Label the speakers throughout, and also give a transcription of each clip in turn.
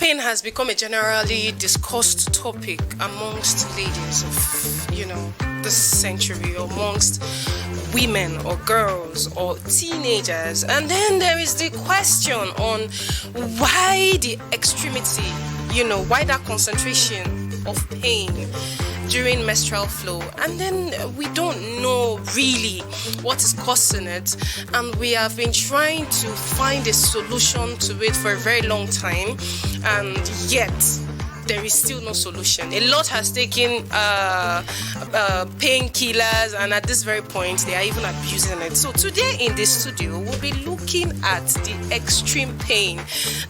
Speaker 1: pain has become a generally discussed topic amongst ladies of, this century, amongst women or girls or teenagers. And then there is the question on why the extremity, why that concentration of pain during menstrual flow, and then we don't know really what is causing it, and we have been trying to find a solution to it for a very long time, and yet there is still no solution. A lot has taken painkillers, and at this very point they are even abusing it. So today in this studio we'll be looking at the extreme pain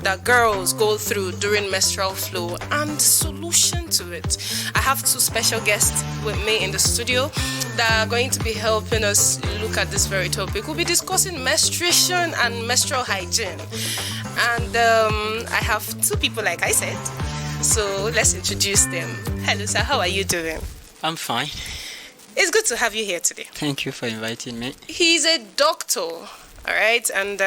Speaker 1: that girls go through during menstrual flow and solution to it. I have two special guests with me in the studio that are going to be helping us look at this very topic. We'll be discussing menstruation and menstrual hygiene, and I have two people, like I said. So let's introduce them. Hello, sir. How are you doing?
Speaker 2: I'm fine.
Speaker 1: It's good to have you here today.
Speaker 2: Thank you for inviting me.
Speaker 1: He's a doctor, all right? And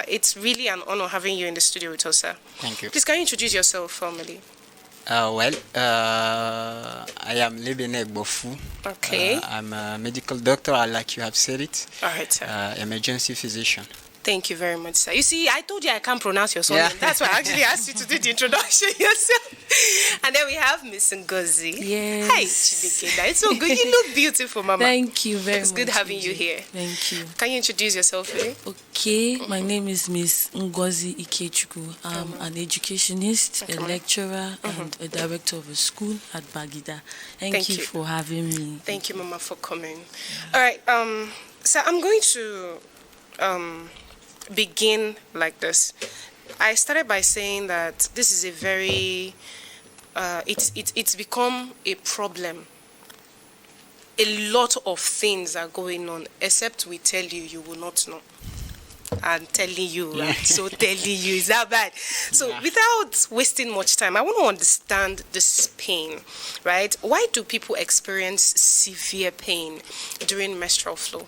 Speaker 1: it's really an honor having you in the studio with us, sir.
Speaker 2: Thank you.
Speaker 1: Please, can you introduce yourself formally?
Speaker 2: I am Lebene Egbofu.
Speaker 1: Okay.
Speaker 2: I'm a medical doctor, like you have said it.
Speaker 1: All right, sir.
Speaker 2: Emergency physician.
Speaker 1: Thank you very much, sir. You see, I told you I can't pronounce your surname.
Speaker 2: Yeah.
Speaker 1: That's why I actually asked you to do the introduction yourself. And then we have Miss Ngozi.
Speaker 3: Yes.
Speaker 1: Hi, Chidekeda. It's so good. You look beautiful, Mama.
Speaker 3: Thank you very much.
Speaker 1: It's good having you here.
Speaker 3: Thank you.
Speaker 1: Can you introduce yourself, please?
Speaker 3: Okay, my name is Miss Ngozi Ikechukwu. I'm an educationist, a lecturer, and a director of a school at Bagida. Thank you for having me.
Speaker 1: Thank you, Mama, for coming. All right, so I'm going to begin like this. I started by saying that this is a very it's become a problem. A lot of things are going on, except we tell you, you will not know. I'm telling you, right? So telling you, is that bad? So without wasting much time, I want to understand this pain, right? Why do people experience severe pain during menstrual flow?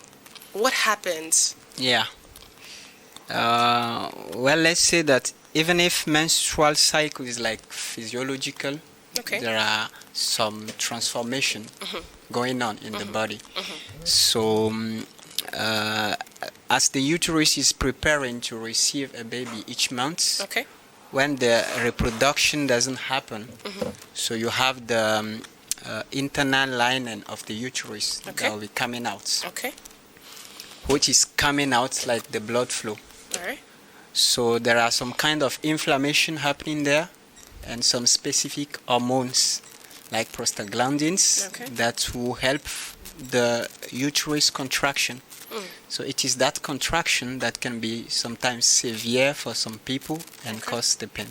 Speaker 1: What happens?
Speaker 2: Yeah. Well, let's say that even if menstrual cycle is like physiological, there are some transformation going on in the body. So as the uterus is preparing to receive a baby each month, when the reproduction doesn't happen, so you have the internal lining of the uterus that will be coming out, which is coming out like the blood flow. So there are some kind of inflammation happening there, and some specific hormones like prostaglandins that will help the uterus contraction. So it is that contraction that can be sometimes severe for some people and cause the pain.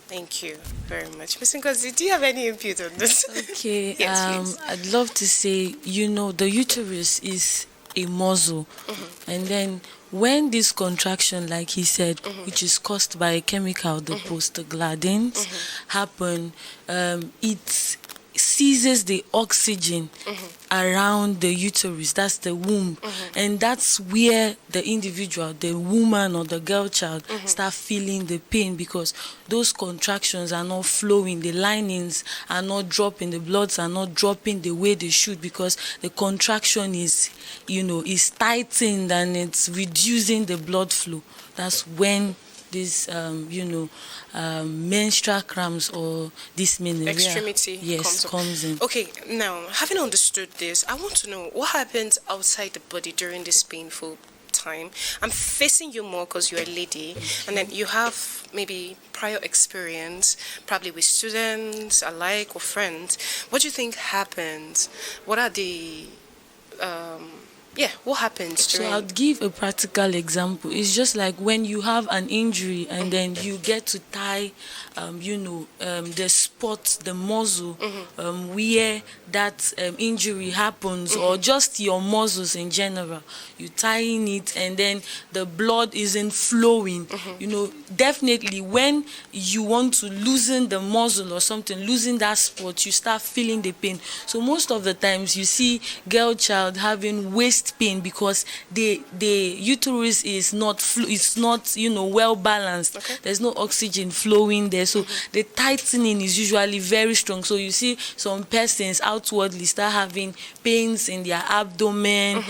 Speaker 1: Thank you very much. Ms. Ngozi, do you have any input on this?
Speaker 3: Okay,
Speaker 1: Yes,
Speaker 3: I'd love to say, the uterus is a muscle, and then when this contraction, like he said, which is caused by a chemical, the prostaglandins, happen, it seizes the oxygen around the uterus, that's the womb, and that's where the individual, the woman or the girl child, start feeling the pain, because those contractions are not flowing, the linings are not dropping, the bloods are not dropping the way they should, because the contraction is tightened and it's reducing the blood flow. That's when this menstrual cramps or dysmenorrhea
Speaker 1: extremity
Speaker 3: comes in.
Speaker 1: Okay, now having understood this, I want to know what happens outside the body during this painful time. I'm facing you more because you're a lady, and then you have maybe prior experience, probably with students alike or friends. What do you think happens? What are the what happens during?
Speaker 3: So I'll give a practical example. It's just like when you have an injury and then you get to tie, the spot, the muscle, where that injury happens, or just your muscles in general. You tying it and then the blood isn't flowing. Definitely when you want to loosen the muscle or something, loosen that spot, you start feeling the pain. So most of the times you see girl child having waist waist pain because the uterus is not well balanced. Okay. There's no oxygen flowing there, so the tightening is usually very strong. So you see some persons outwardly start having pains in their abdomen,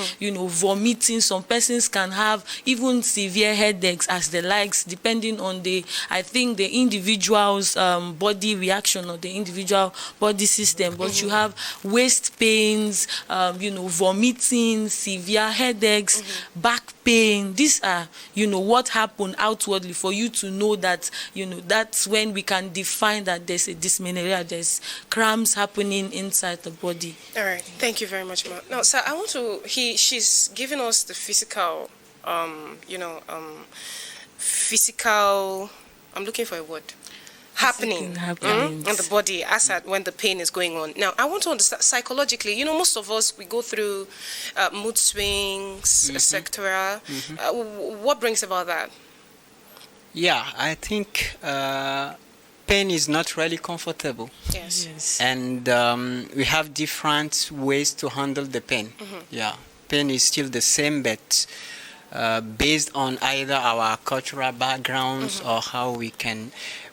Speaker 3: vomiting. Some persons can have even severe headaches as the likes, depending on the individual's body reaction or the individual body system. But you have waist pains, vomiting, severe headaches, back pain. These are, what happened outwardly for you to know that, that's when we can define that there's a dysmenorrhea, there's cramps happening inside the body.
Speaker 1: All right. Thank you very much, Ma. Now, sir, she's given us the physical, physical, I'm looking for a word, happening in the body as at when the pain is going on. Now, I want to understand psychologically, most of us, we go through mood swings, etc. What brings about that?
Speaker 2: Yeah, I think pain is not really comfortable.
Speaker 1: Yes.
Speaker 2: And we have different ways to handle the pain. Yeah, pain is still the same, but based on either our cultural backgrounds or how we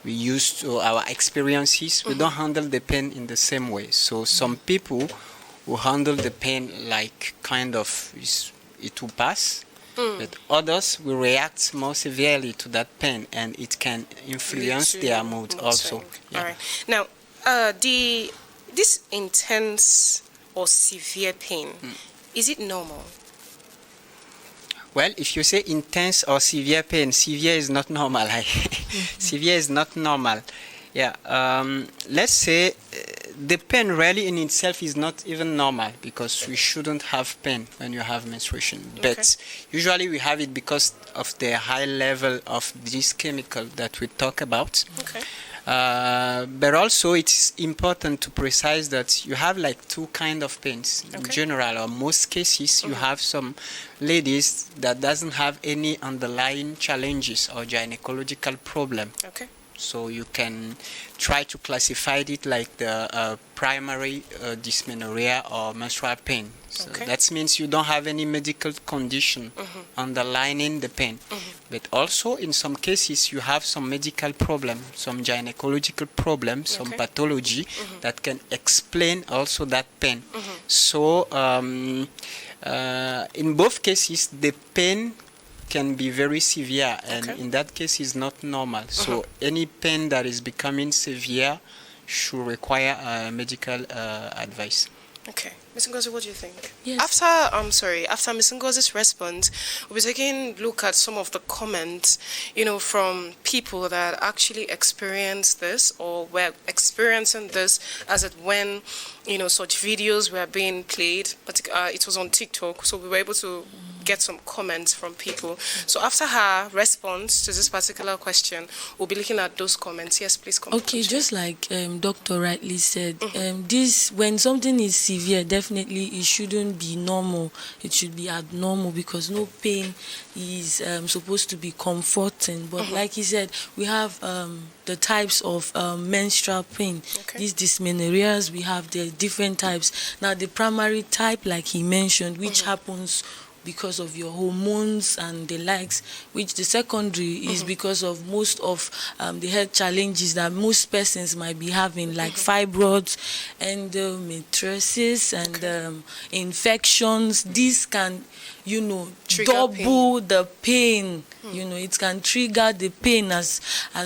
Speaker 2: use to our experiences, we don't handle the pain in the same way. So some people who handle the pain like kind of it will pass, but others will react more severely to that pain, and it can influence their mood also. Yeah.
Speaker 1: All right. Now, this intense or severe pain, is it normal?
Speaker 2: Well, if you say intense or severe pain, severe is not normal. Severe is not normal. Yeah. Let's say the pain really in itself is not even normal, because we shouldn't have pain when you have menstruation. Okay. But usually we have it because of the high level of this chemical that we talk about.
Speaker 1: Okay.
Speaker 2: But also it's important to precise that you have like two kind of pains. In general, or most cases, you have some ladies that doesn't have any underlying challenges or gynecological problem.
Speaker 1: Okay.
Speaker 2: So you can try to classify it like the primary dysmenorrhea or menstrual pain. So that means you don't have any medical condition underlying the pain. But also in some cases you have some medical problem, some gynecological problem, some pathology that can explain also that pain. So in both cases the pain can be very severe, and in that case is not normal. So any pain that is becoming severe should require medical advice.
Speaker 1: Okay. Ms. Ngozi, what do you think?
Speaker 3: Yes.
Speaker 1: After Ms. Ngozi's response, we'll be taking a look at some of the comments, from people that actually experienced this or were experiencing this as it when, such videos were being played. But it was on TikTok, so we were able to get some comments from people. So after her response to this particular question, we'll be looking at those comments. Yes, please come.
Speaker 3: Okay, just like Dr. rightly said, this when something is severe, definitely it shouldn't be normal. It should be abnormal, because no pain is supposed to be comforting. But like he said, we have the types of menstrual pain. These dysmenorrheas, we have the different types. Now the primary type, like he mentioned, which happens because of your hormones and the likes, which the secondary is because of most of the health challenges that most persons might be having, like fibroids, endometriosis, and infections. These can, double the pain. It can trigger the pain as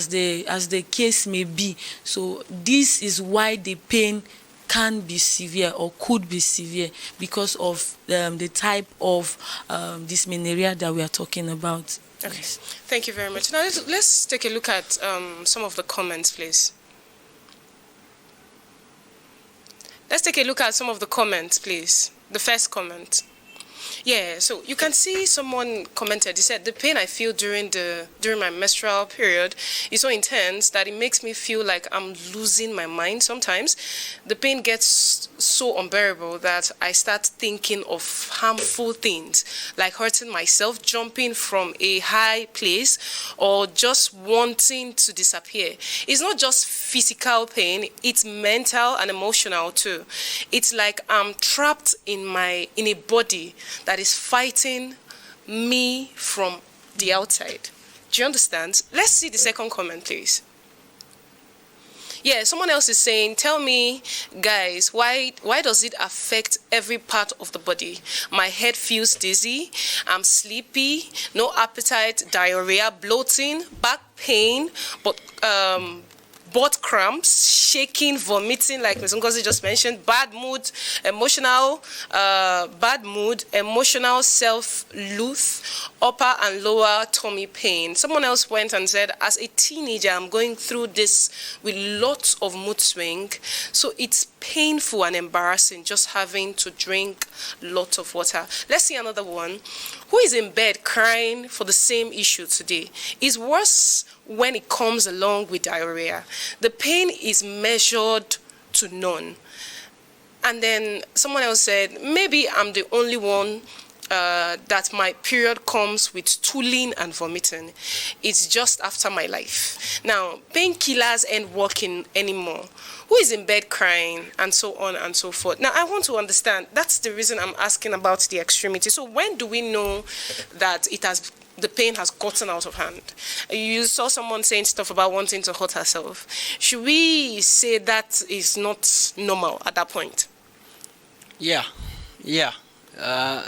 Speaker 3: the case may be. So this is why the pain can be severe or could be severe, because of the type of dysmenorrhea that we are talking about.
Speaker 1: Okay, thank you very much. Now let's take a look at some of the comments, please. Let's take a look at some of the comments, please. The first comment. Yeah, so you can see someone commented. He said, the pain I feel during my menstrual period is so intense that it makes me feel like I'm losing my mind sometimes. The pain gets so unbearable that I start thinking of harmful things, like hurting myself, jumping from a high place, or just wanting to disappear. It's not just physical pain, it's mental and emotional too. It's like I'm trapped in a body that that is fighting me from the outside. Do you understand? Let's see the second comment, please. Yeah, someone else is saying, tell me, guys, why does it affect every part of the body? My head feels dizzy, I'm sleepy, no appetite, diarrhea, bloating, back pain, but butt cramps, shaking, vomiting, like Ms. Ngozi just mentioned, bad mood, emotional self-loath, upper and lower tummy pain. Someone else went and said, as a teenager, I'm going through this with lots of mood swing, so it's painful and embarrassing just having to drink lots of water. Let's see another one. Who is in bed crying for the same issue today? It's worse when it comes along with diarrhea. The pain is measured to none. And then someone else said, maybe I'm the only one that my period comes with stooling and vomiting. It's just after my life. Now, painkillers ain't working anymore. Who is in bed crying, and so on and so forth. Now, I want to understand. That's the reason I'm asking about the extremity. So when do we know that the pain has gotten out of hand? You saw someone saying stuff about wanting to hurt herself. Should we say that is not normal at that point?
Speaker 2: Yeah.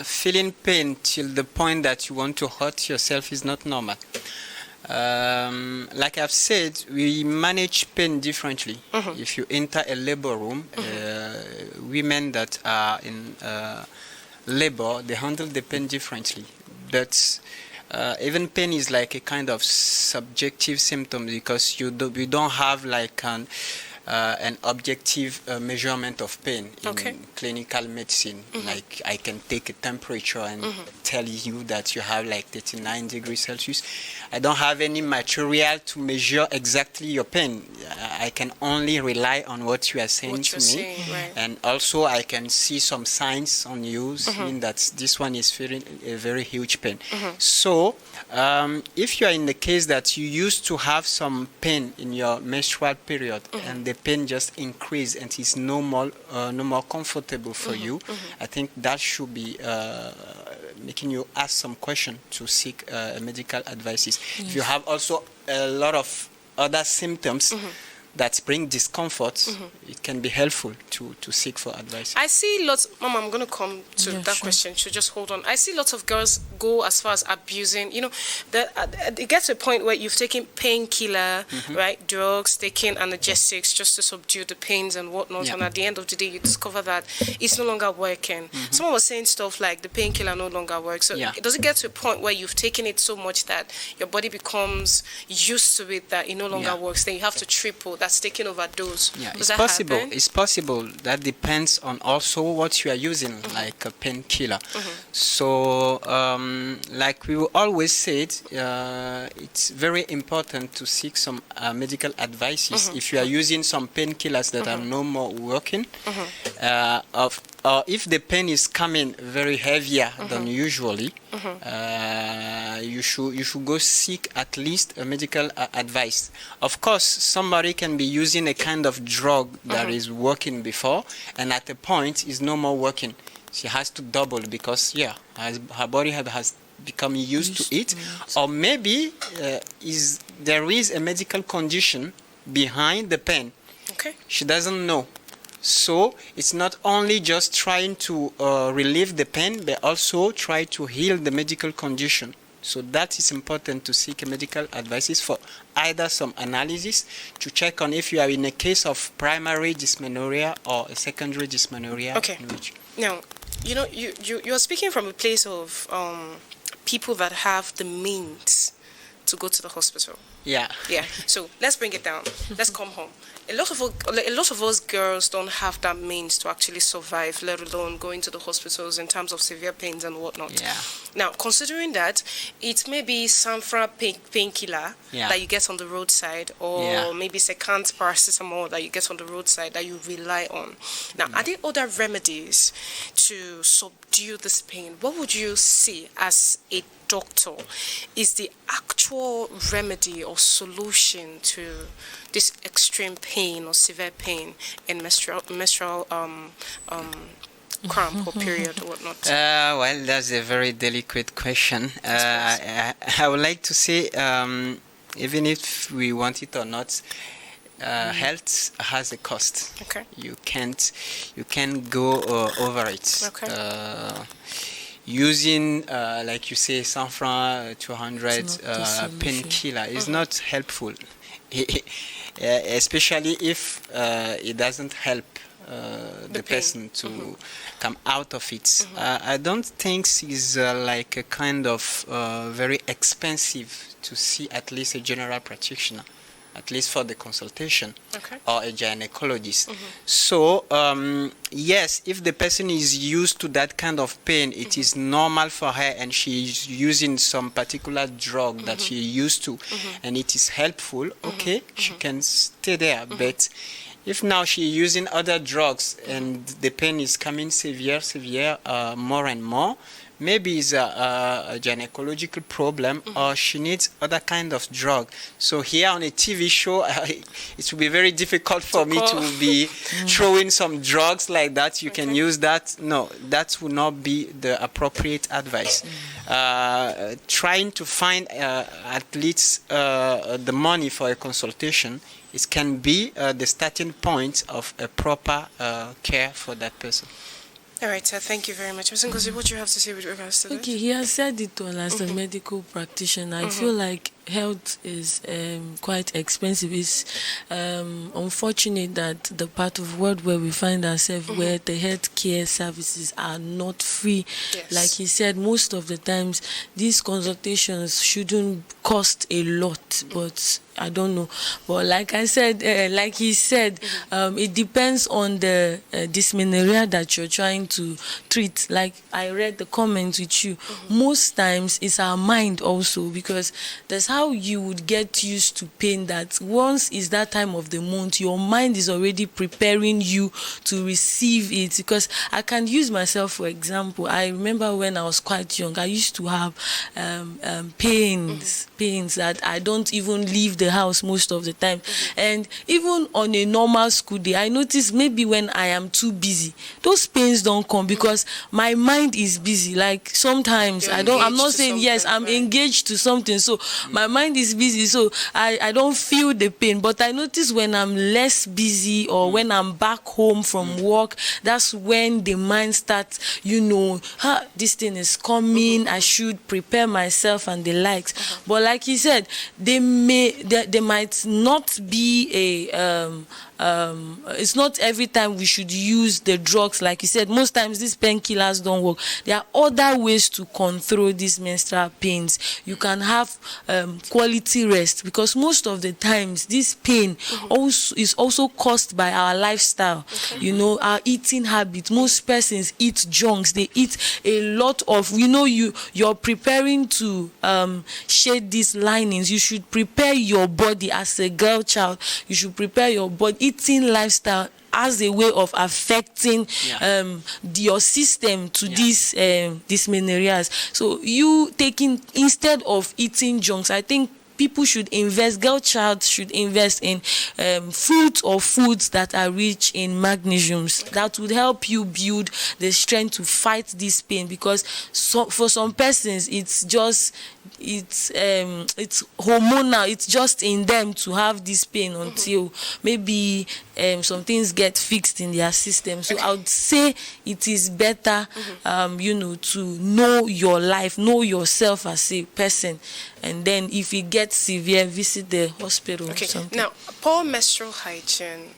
Speaker 2: Feeling pain till the point that you want to hurt yourself is not normal. Like I've said, we manage pain differently. If you enter a labor room, women that are in labor, they handle the pain differently. But even pain is like a kind of subjective symptom, because you don't have like an objective measurement of pain in clinical medicine. Like I can take a temperature and tell you that you have like 39 degrees Celsius. I don't have any material to measure exactly your pain. I can only rely on what you are saying to me.
Speaker 1: Right.
Speaker 2: And also I can see some signs on you saying that this one is feeling a very huge pain. So if you are in the case that you used to have some pain in your menstrual period and the pain just increase and is no more comfortable for you, I think that should be making you ask some question to seek medical advices. If you have also a lot of other symptoms that bring discomfort, it can be helpful to seek for advice.
Speaker 1: I see lots, Mama, I'm going to come to that question, so just hold on. I see lots of girls go as far as abusing, it gets to a point where you've taken painkiller, right, drugs, taking analgesics just to subdue the pains and whatnot, and at the end of the day, you discover that it's no longer working. Someone was saying stuff like the painkiller no longer works. So does it get to a point where you've taken it so much that your body becomes used to it, that it no longer works, then you have to triple, that's taking overdose?
Speaker 2: It's possible. It's possible. That depends on also what you are using, like a painkiller. So, like we always said, it's very important to seek some medical advices if you are using some painkillers that are no more working, or if the pain is coming very heavier than usually, you should go seek at least a medical advice. Of course, somebody can be using a kind of drug that is working before, and at a point is no more working. She has to double because her body has become used to it, or maybe there is a medical condition behind the pain. She doesn't know. So it's not only just trying to relieve the pain, but also try to heal the medical condition. So that is important to seek medical advice for either some analysis to check on if you are in a case of primary dysmenorrhea or a secondary dysmenorrhea.
Speaker 1: Now, you're speaking from a place of people that have the means to go to the hospital. Yeah. So let's bring it down. Let's come home. A lot of us girls don't have that means to actually survive, let alone going to the hospitals in terms of severe pains and whatnot. Now, considering that, it may be Sanfra painkiller that you get on the roadside, or maybe second paracetamol that you get on the roadside that you rely on. Now, are there other remedies to subdue this pain? What would you see as a doctor is the actual remedy or solution to this extreme pain or severe pain in menstrual cramp or period or whatnot?
Speaker 2: Well, that's a very delicate question. I would like to say, even if we want it or not, health has a cost.
Speaker 1: Okay.
Speaker 2: You can't go over it.
Speaker 1: Okay.
Speaker 2: Using, like you say, 100 francs, 200 painkiller is not helpful, especially if it doesn't help the person to come out of it. I don't think it's like a kind of very expensive to see at least a general practitioner, at least for the consultation, or a gynecologist. So yes, if the person is used to that kind of pain, it is normal for her, and she is using some particular drug that she used to, and it is helpful, okay, she can stay there. But if now she is using other drugs and the pain is coming severe, more and more, maybe it's a gynecological problem, or she needs other kind of drug. So here on a TV show, it will be very difficult for me to be throwing some drugs like that. You can use that. No, that would not be the appropriate advice. Trying to find at least the money for a consultation, it can be the starting point of a proper care for that person.
Speaker 1: All right, sir. Thank you very much. Ms. Ngozi, what do you have to say with regards to this?
Speaker 3: Okay, he has said it all as a medical practitioner. I feel like health is quite expensive. It's unfortunate that the part of the world where we find ourselves, where the healthcare services are not free.
Speaker 1: Yes.
Speaker 3: Like he said, most of the times these consultations shouldn't cost a lot, but I don't know. But like I said, like he said, it depends on the dysmenorrhea that you're trying to treat. Like I read the comments with you. Most times it's our mind also, because that's how you would get used to pain, that once is that time of the month, your mind is already preparing you to receive it. Because I can use myself for example. I remember when I was quite young, I used to have pains that I don't even leave the house most of the time. And even on a normal school day, I notice maybe when I am too busy, those pains don't come because my mind is busy. Like sometimes I'm not saying yes, I'm engaged to something, so my mind is busy, so I don't feel the pain. But I notice when I'm less busy, or when I'm back home from work, that's when the mind starts, this thing is coming, I should prepare myself and the likes. But like he said, they might not be it's not every time we should use the drugs. Like you said, most times these painkillers don't work. There are other ways to control these menstrual pains. You can have quality rest, because most of the times this pain is also caused by our lifestyle. Our eating habit. Most persons eat junks. They eat a lot of, you're preparing to shed these linings. You should prepare your body as a girl child. You should prepare your body. Eating lifestyle as a way of affecting your system to these dysmenorrheas. So you taking, instead of eating junks, I think people should invest, girl child should invest in fruits or foods that are rich in magnesiums. That would help you build the strength to fight this pain, because for some persons it's hormonal. It's just in them to have this pain until maybe some things get fixed in their system. So I would say it is better to know your life, know yourself as a person, and then if it gets severe, visit the hospital or something.
Speaker 1: Now, poor menstrual hygiene,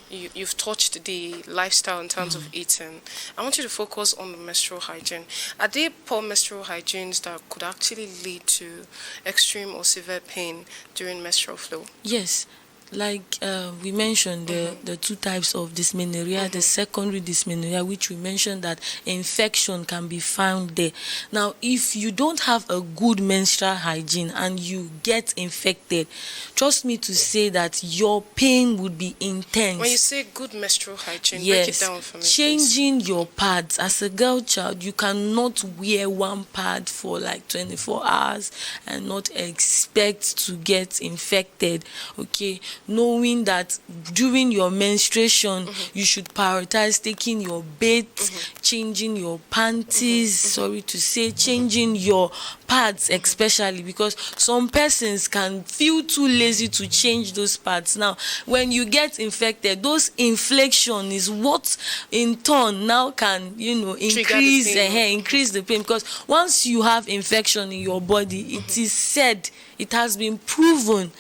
Speaker 1: you've touched the lifestyle in terms of eating. I want you to focus on the menstrual hygiene. Are there poor menstrual hygienes that could actually lead to extreme or severe pain during menstrual flow?
Speaker 3: Yes. Like we mentioned, the two types of dysmenorrhea, the secondary dysmenorrhea, which we mentioned that infection can be found there. Now, if you don't have a good menstrual hygiene and you get infected, trust me to say that your pain would be intense.
Speaker 1: When you say good menstrual hygiene, break it down for me.
Speaker 3: Changing your pads. As a girl child, you cannot wear one pad for like 24 hours and not expect to get infected. Okay, knowing that during your menstruation, you should prioritize taking your bath, changing your panties, sorry to say, changing your pads especially, because some persons can feel too lazy to change those pads. Now, when you get infected, those infection is what in turn now can, increase the pain, because once you have infection in your body, it is said, it has been proven,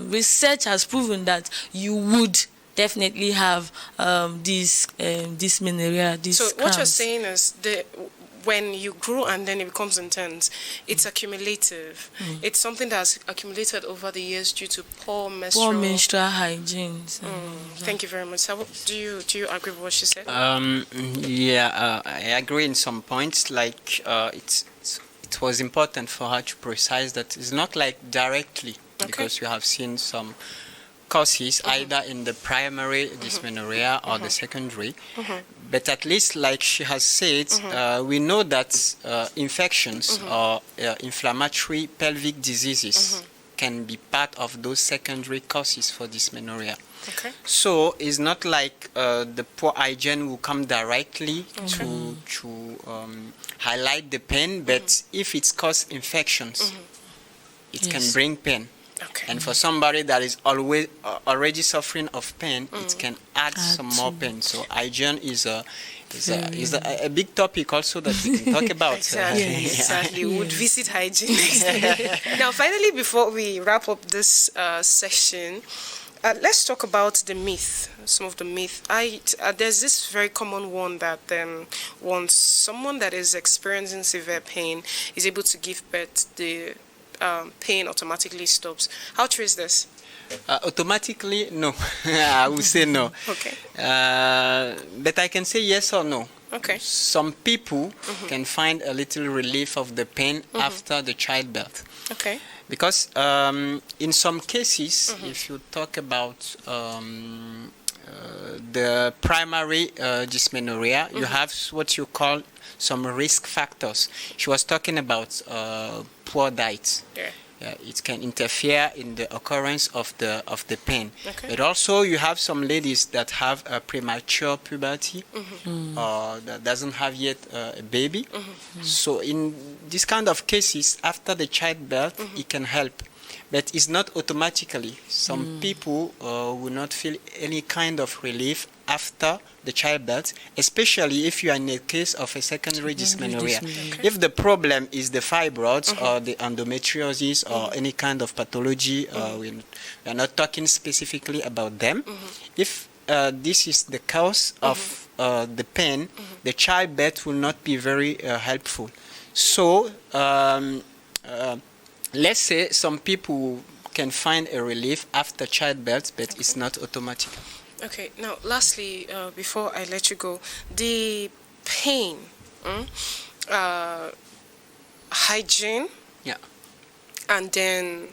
Speaker 3: research has proven that you would definitely have this dysmenorrhea.
Speaker 1: So what you're saying is when you grow and then it becomes intense, it's accumulative. It's something that's accumulated over the years due to poor menstrual
Speaker 3: hygiene.
Speaker 1: Thank you very much. So do you agree with what she said?
Speaker 2: I agree in some points. Like it was important for her to precise that it's not like directly, because you have seen some causes either in the primary dysmenorrhea or the secondary, but at least, like she has said, we know that infections or inflammatory pelvic diseases can be part of those secondary causes for dysmenorrhea. So it's not like the poor hygiene will come directly to highlight the pain, but if it's caused infections, it can bring pain. And for somebody that is already suffering of pain, it can add some more pain. So hygiene is a big topic also that we can talk about.
Speaker 1: Exactly. We would visit hygiene next time. Now, finally, before we wrap up this session, let's talk about the myth. Some of the myth. There's this very common one that once someone that is experiencing severe pain is able to give birth, the pain automatically stops. How true is this?
Speaker 2: Automatically, no. I would say no. But I can say yes or no. Some people can find a little relief of the pain after the childbirth. Because in some cases, if you talk about the primary dysmenorrhea, you have what you call some risk factors. She was talking about poor diet. It can interfere in the occurrence of the pain. But also you have some ladies that have a premature puberty or that doesn't have yet a baby. So in this kind of cases, after the childbirth, it can help. But it's not automatically. Some people will not feel any kind of relief after the childbirth, especially if you are in a case of a secondary dysmenorrhea. If the problem is the fibroids or the endometriosis or any kind of pathology, we are not talking specifically about them. If this is the cause of the pain, the childbirth will not be very helpful. So let's say some people can find a relief after childbirth, but it's not automatic.
Speaker 1: Okay, now lastly, before I let you go, the pain, hygiene, and then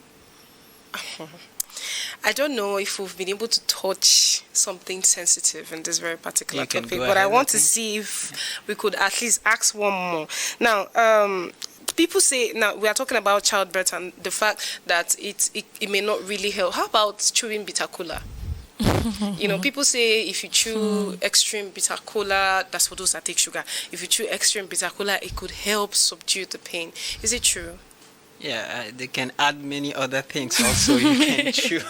Speaker 1: I don't know if we've been able to touch something sensitive in this very particular topic, but I want to see if we could at least ask one more. Now, people say, now we are talking about childbirth and the fact that it may not really help. How about chewing bitter cola? People say if you chew extreme bitter cola, that's for those that take sugar. If you chew extreme bitter cola, it could help subdue the pain. Is it true?
Speaker 2: Yeah, they can add many other things also you can chew.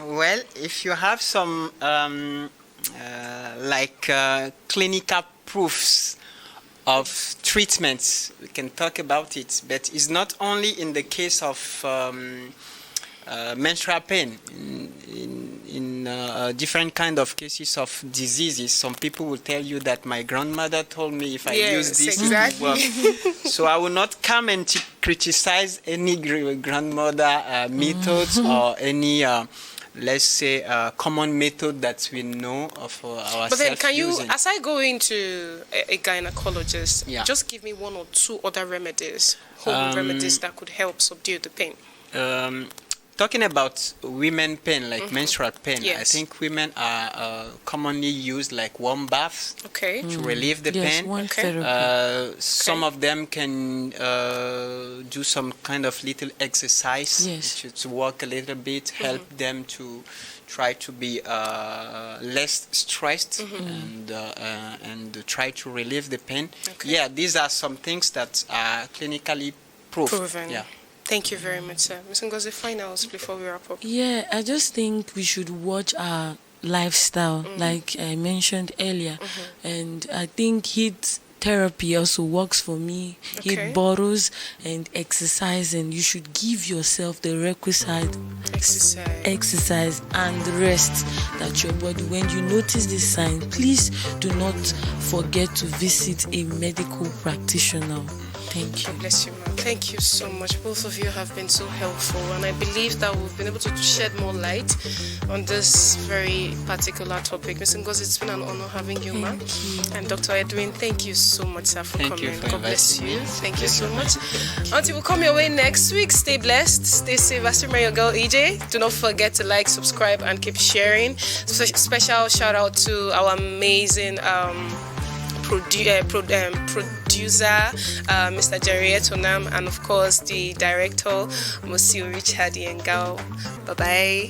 Speaker 2: Well, if you have some clinical proofs of treatments, we can talk about it. But it's not only in the case of menstrual pain. In different kind of cases of diseases, some people will tell you that my grandmother told me if I use this, it will work. So I will not come and criticize any grandmother methods or any let's say common method that we know of ourselves.
Speaker 1: But then can you, as I go into a gynecologist, just give me one or two other remedies, home remedies that could help subdue the pain?
Speaker 2: talking about women pain, like menstrual pain,
Speaker 1: Yes.
Speaker 2: I think women are commonly use like warm baths to relieve the
Speaker 3: Yes,
Speaker 2: pain.
Speaker 3: one therapy.
Speaker 2: Some of them can do some kind of little exercise to walk a little bit, help them to try to be less stressed and try to relieve the pain. Yeah, these are some things that are clinically
Speaker 1: proven.
Speaker 2: Yeah.
Speaker 1: Thank you very much, sir. Ms. Ngozi, finals before we wrap up.
Speaker 3: Yeah, I just think we should watch our lifestyle, like I mentioned earlier. And I think heat therapy also works for me. Heat bottles and exercising. You should give yourself the requisite exercise and rest that your body, when you notice this sign, please do not forget to visit a medical practitioner. Thank you.
Speaker 1: God bless you, ma'am. Thank you so much. Both of you have been so helpful, and I believe that we've been able to shed more light on this very particular topic. Ms. Ngozi, it's been an honor having you, ma'am. And Dr. Edwin, thank you so much, sir, for coming. God bless you. Thank you so much. Until we come your way next week, stay blessed, stay safe. I still your girl EJ. Do not forget to like, subscribe, and keep sharing. Special shout out to our amazing producer, Mr. Jerry Etonam, and of course the director, Monsieur Richard Yengao. Bye-bye.